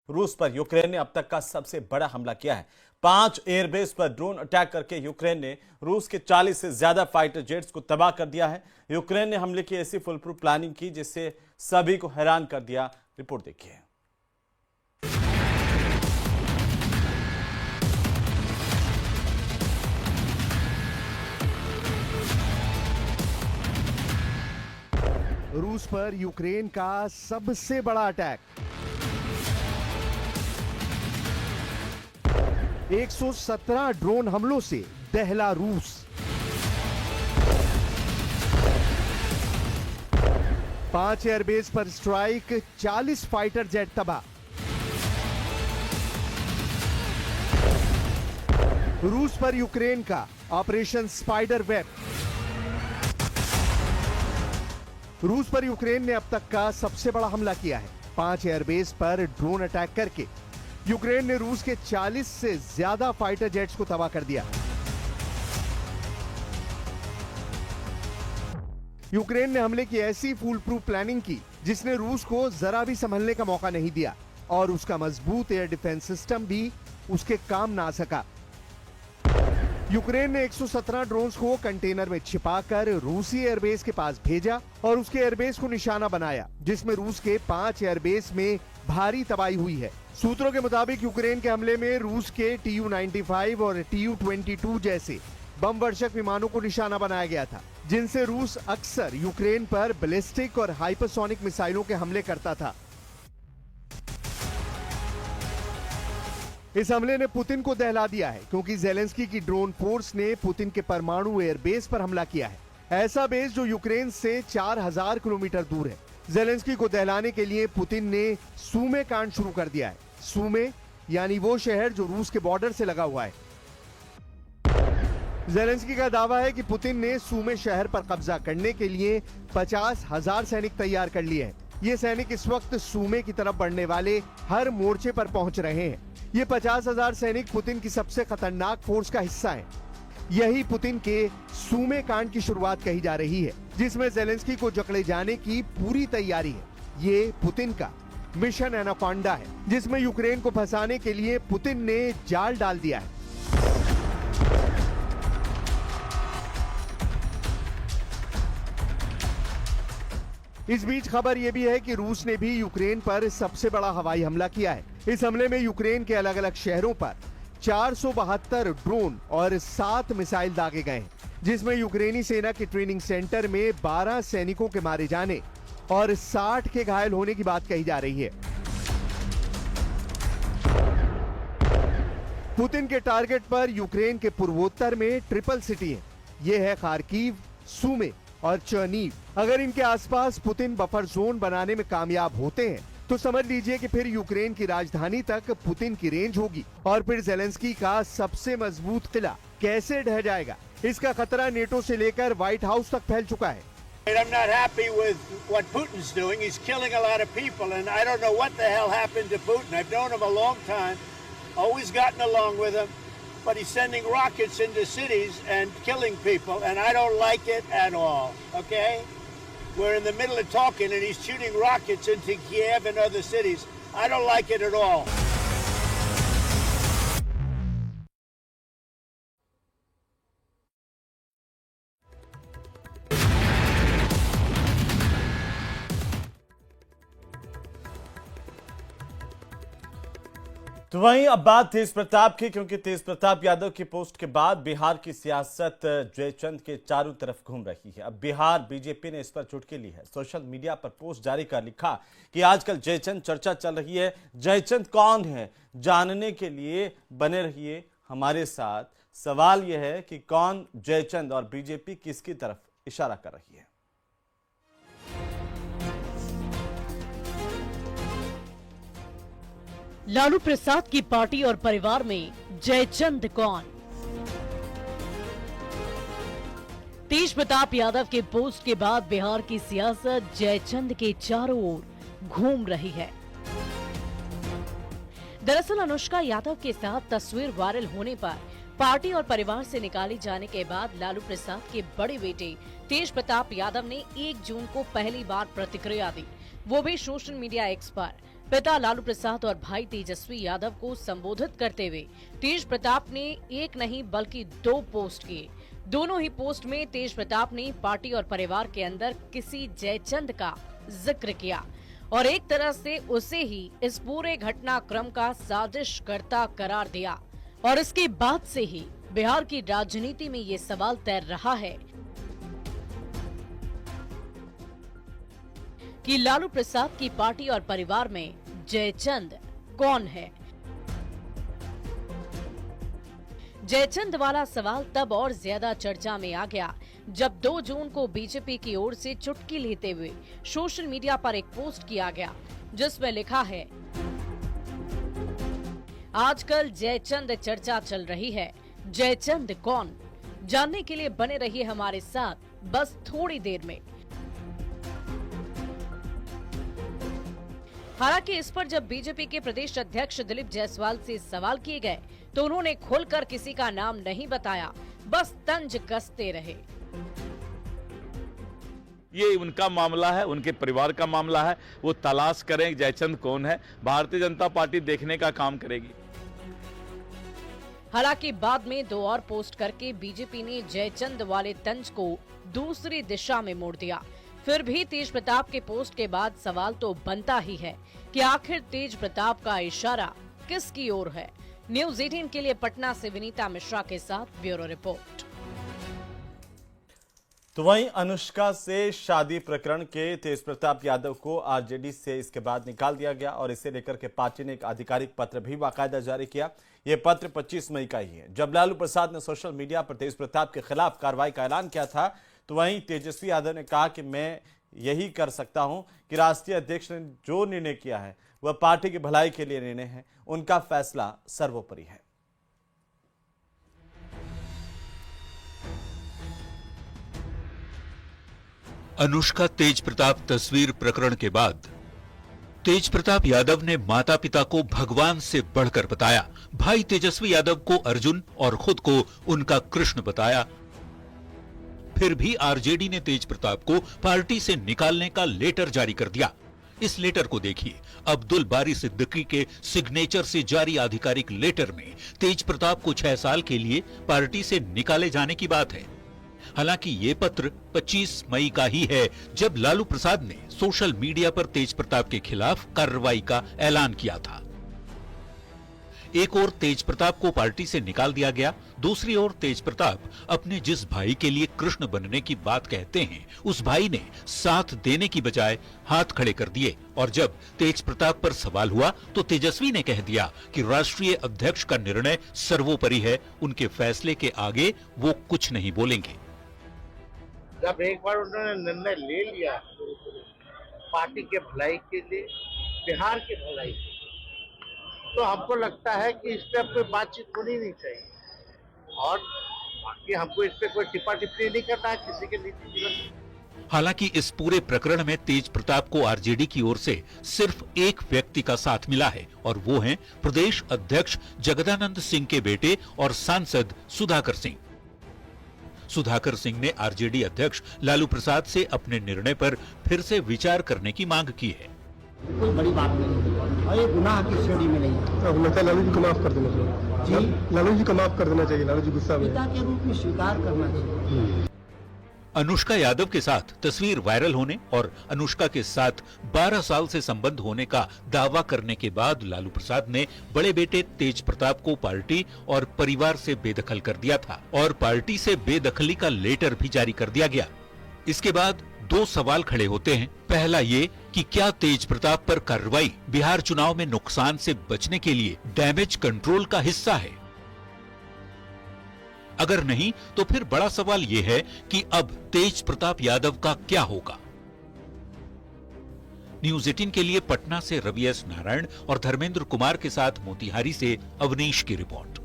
रूस पर यूक्रेन ने अब तक का सबसे बड़ा हमला किया है। 5 एयरबेस पर ड्रोन अटैक करके यूक्रेन ने रूस के 40 से ज्यादा फाइटर जेट्स को तबाह कर दिया है। यूक्रेन ने हमले की ऐसी फुल प्रूफ प्लानिंग की जिससे सभी को हैरान कर दिया। रिपोर्ट देखिए। रूस पर यूक्रेन का सबसे बड़ा अटैक। 117 ड्रोन हमलों से दहला रूस। पांच एयरबेस पर स्ट्राइक, 40 फाइटर जेट तबाह। रूस पर यूक्रेन का ऑपरेशन स्पाइडर वेब। रूस पर यूक्रेन ने अब तक का सबसे बड़ा हमला किया है। 5 एयरबेस पर ड्रोन अटैक करके यूक्रेन ने रूस के 40 से ज्यादा फाइटर जेट्स को तबाह कर दिया। यूक्रेन ने हमले की ऐसी फुल प्रूफ प्लानिंग की जिसने रूस को जरा भी संभलने का मौका नहीं दिया और उसका मजबूत एयर डिफेंस सिस्टम भी उसके काम ना आ सका। यूक्रेन ने 117 ड्रोन्स को कंटेनर में छिपाकर रूसी एयरबेस के पास भेजा और उसके एयरबेस को निशाना बनाया, जिसमें रूस के 5 एयरबेस में भारी तबाही हुई है। सूत्रों के मुताबिक यूक्रेन के हमले में रूस के Tu-95 और Tu-22 जैसे बम वर्षक विमानों को निशाना बनाया गया था, जिनसे रूस अक्सर यूक्रेन पर बैलिस्टिक और हाइपरसोनिक मिसाइलों के हमले करता था। इस हमले ने पुतिन को दहला दिया है, क्योंकि ज़ेलेंस्की की ड्रोन फोर्स ने पुतिन के परमाणु एयरबेस पर हमला किया है। ऐसा बेस जो यूक्रेन से 4000 किलोमीटर दूर है। ज़ेलेंस्की को दहलाने के लिए पुतिन ने सूमे कांड शुरू कर दिया है। सूमे यानी वो शहर जो रूस के बॉर्डर से लगा हुआ है। ज़ेलेंस्की का दावा है कि पुतिन ने सूमे शहर पर कब्जा करने के लिए 50,000 सैनिक तैयार कर लिए हैं। ये सैनिक इस वक्त सूमे की तरफ बढ़ने वाले हर मोर्चे पर पहुंच रहे हैं। ये 50,000 सैनिक पुतिन की सबसे खतरनाक फोर्स का हिस्सा हैं। यही पुतिन के सूमे कांड की शुरुआत कही जा रही है, जिसमें ज़ेलेंस्की को जकड़े जाने की पूरी तैयारी है। ये पुतिन का मिशन एनाकोंडा है, जिसमें यूक्रेन को फंसाने के लिए पुतिन ने जाल डाल दिया है। इस बीच खबर यह भी है कि रूस ने भी यूक्रेन पर सबसे बड़ा हवाई हमला किया है। इस हमले में यूक्रेन के अलग अलग शहरों पर 472 ड्रोन और 7 मिसाइल दागे गए हैं, जिसमें यूक्रेनी सेना के ट्रेनिंग सेंटर में 12 सैनिकों के मारे जाने और 60 के घायल होने की बात कही जा रही है। पुतिन के टारगेट पर यूक्रेन के पूर्वोत्तर में ट्रिपल सिटी है। ये है खार्किव, सूमे और चर्नीव। अगर इनके आसपास पुतिन बफर जोन बनाने में कामयाब होते हैं तो समझ लीजिए कि फिर यूक्रेन की राजधानी तक पुतिन की रेंज होगी और फिर ज़ेलेंस्की का सबसे मजबूत किला कैसे ढह जाएगा, इसका खतरा नेटो से लेकर व्हाइट हाउस तक फैल चुका है। I'm not happy with what Putin's doing. He's killing a lot of people, and I don't know what the hell happened to Putin. I've known him a long time, always gotten along with him, but he's sending rockets into cities and killing people, and I don't like it at all, okay? We're in the middle of talking, and he's shooting rockets into Kiev and other cities. I don't like it at all. तो वहीं अब बात तेज प्रताप की, क्योंकि तेज प्रताप यादव की post के बाद बिहार की सियासत जयचंद के चारों तरफ घूम रही है। अब बिहार बीजेपी ने इस पर चुटकी ली है। सोशल मीडिया पर पोस्ट जारी कर लिखा कि आजकल जयचंद चर्चा चल रही है। जयचंद कौन है, जानने के लिए बने रहिए हमारे साथ। सवाल यह है कि कौन जयचंद और बीजेपी किसकी तरफ इशारा कर रही है। लालू प्रसाद की पार्टी और परिवार में जयचंद कौन? तेज प्रताप यादव के पोस्ट के बाद बिहार की सियासत जयचंद के चारों ओर घूम रही है। दरअसल अनुष्का यादव के साथ तस्वीर वायरल होने पर पार्टी और परिवार से निकाले जाने के बाद लालू प्रसाद के बड़े बेटे तेज प्रताप यादव ने 1 जून को पहली बार प्रतिक्रिया दी, वो भी सोशल मीडिया एक्स पर। पिता लालू प्रसाद और भाई तेजस्वी यादव को संबोधित करते हुए तेज प्रताप ने एक नहीं बल्कि 2 पोस्ट किए। दोनों ही पोस्ट में तेज प्रताप ने पार्टी और परिवार के अंदर किसी जयचंद का जिक्र किया और एक तरह से उसे ही इस पूरे घटनाक्रम का साजिशकर्ता करार दिया। और इसके बाद से ही बिहार की राजनीति में ये सवाल तैर रहा है कि लालू प्रसाद की पार्टी और परिवार में जयचंद कौन है। जयचंद वाला सवाल तब और ज्यादा चर्चा में आ गया जब 2 जून को बीजेपी की ओर से चुटकी लेते हुए सोशल मीडिया पर एक पोस्ट किया गया जिसमें लिखा है, आजकल जयचंद चर्चा चल रही है, जयचंद कौन? जानने के लिए बने रहिए हमारे साथ बस थोड़ी देर में। हालांकि इस पर जब बीजेपी के प्रदेश अध्यक्ष दिलीप जायसवाल से सवाल किए गए तो उन्होंने खुलकर किसी का नाम नहीं बताया, बस तंज कसते रहे। ये उनका मामला है, उनके परिवार का मामला है, वो तलाश करें जयचंद कौन है। भारतीय जनता पार्टी देखने का काम करेगी। हालांकि बाद में 2 और पोस्ट करके बीजेपी ने जयचंद वाले तंज को दूसरी दिशा में मोड़ दिया। फिर भी तेज प्रताप के पोस्ट के बाद सवाल तो बनता ही है कि आखिर तेज प्रताप का इशारा किसकी ओर है। न्यूज़ 18 के लिए पटना से विनीता मिश्रा के साथ ब्यूरो रिपोर्ट। तो वहीं अनुष्का से शादी प्रकरण के तेज प्रताप यादव को आरजेडी से इसके बाद निकाल दिया गया और इसे लेकर के पार्टी ने एक आधिकारिक पत्र भी बाकायदा जारी किया। यह पत्र 25 मई का ही है। जब लालू प्रसाद ने सोशल मीडिया पर तेज प्रताप के खिलाफ कार्रवाई का ऐलान किया था तो वहीं तेजस्वी यादव ने कहा कि मैं यही कर सकता हूं कि राष्ट्रीय अध्यक्ष ने जो निर्णय किया है वह पार्टी की भलाई के लिए निर्णय है, उनका फैसला सर्वोपरि है। अनुष्का तेज प्रताप तस्वीर प्रकरण के बाद तेज प्रताप यादव ने माता पिता को भगवान से बढ़कर बताया, भाई तेजस्वी यादव को अर्जुन और खुद को उनका कृष्ण बताया। फिर भी आरजेडी ने तेज प्रताप को पार्टी से निकालने का लेटर जारी कर दिया। इस लेटर को देखिए। अब्दुल बारी सिद्दीकी के सिग्नेचर से जारी आधिकारिक लेटर में तेज प्रताप को 6 साल के लिए पार्टी से निकाले जाने की बात है। हालांकि ये पत्र 25 मई का ही है जब लालू प्रसाद ने सोशल मीडिया पर तेज प्रताप के खिलाफ कार्रवाई का ऐलान किया था। एक ओर तेज प्रताप को पार्टी से निकाल दिया गया, दूसरी ओर तेज प्रताप अपने जिस भाई के लिए कृष्ण बनने की बात कहते हैं उस भाई ने साथ देने की बजाय हाथ खड़े कर दिए। और जब तेज प्रताप पर सवाल हुआ तो तेजस्वी ने कह दिया कि राष्ट्रीय अध्यक्ष का निर्णय सर्वोपरि है, उनके फैसले के आगे वो कुछ नहीं बोलेंगे। जब एक बार उन्होंने निर्णय ले लिया पार्टी के भलाई के लिए, बिहार की भलाई के लिए, तो हमको लगता है कि इस पे कोई बातचीत होनी नहीं चाहिए और बाकी हमको इस पे कोई टिप्पा टिप्पणी नहीं करना है किसी के निजी जीवन। हालांकि इस पूरे प्रकरण में तेज प्रताप को आरजेडी की ओर से सिर्फ एक व्यक्ति का साथ मिला है और वो हैं प्रदेश अध्यक्ष जगदानंद सिंह के बेटे और सांसद सुधाकर सिंह। सुधाकर सिंह ने आरजेडी अध्यक्ष लालू प्रसाद से अपने निर्णय पर फिर से विचार करने की मांग की है। कोई बड़ी बात नहीं है और ये गुनाह की श्रेणी में नहीं है। अब लगता है लालू जी को माफ कर देना चाहिए। जी लालू जी को माफ कर देना चाहिए। लालू जी गुस्सा में पिता के रूप में स्वीकार करना चाहिए। अनुष्का यादव के साथ तस्वीर वायरल होने और अनुष्का के साथ 12 साल से संबंध होने का दावा करने के बाद लालू प्रसाद ने बड़े बेटे तेज प्रताप को पार्टी और परिवार से बेदखल कर दिया था और पार्टी से बेदखली का लेटर भी जारी कर दिया गया। इसके बाद 2 सवाल खड़े होते हैं। पहला ये कि क्या तेज प्रताप पर कार्रवाई बिहार चुनाव में नुकसान से बचने के लिए डैमेज कंट्रोल का हिस्सा है? अगर नहीं तो फिर बड़ा सवाल यह है कि अब तेज प्रताप यादव का क्या होगा। न्यूज़ 18 के लिए पटना से रवि एस नारायण और धर्मेंद्र कुमार के साथ मोतिहारी से अवनीश की रिपोर्ट।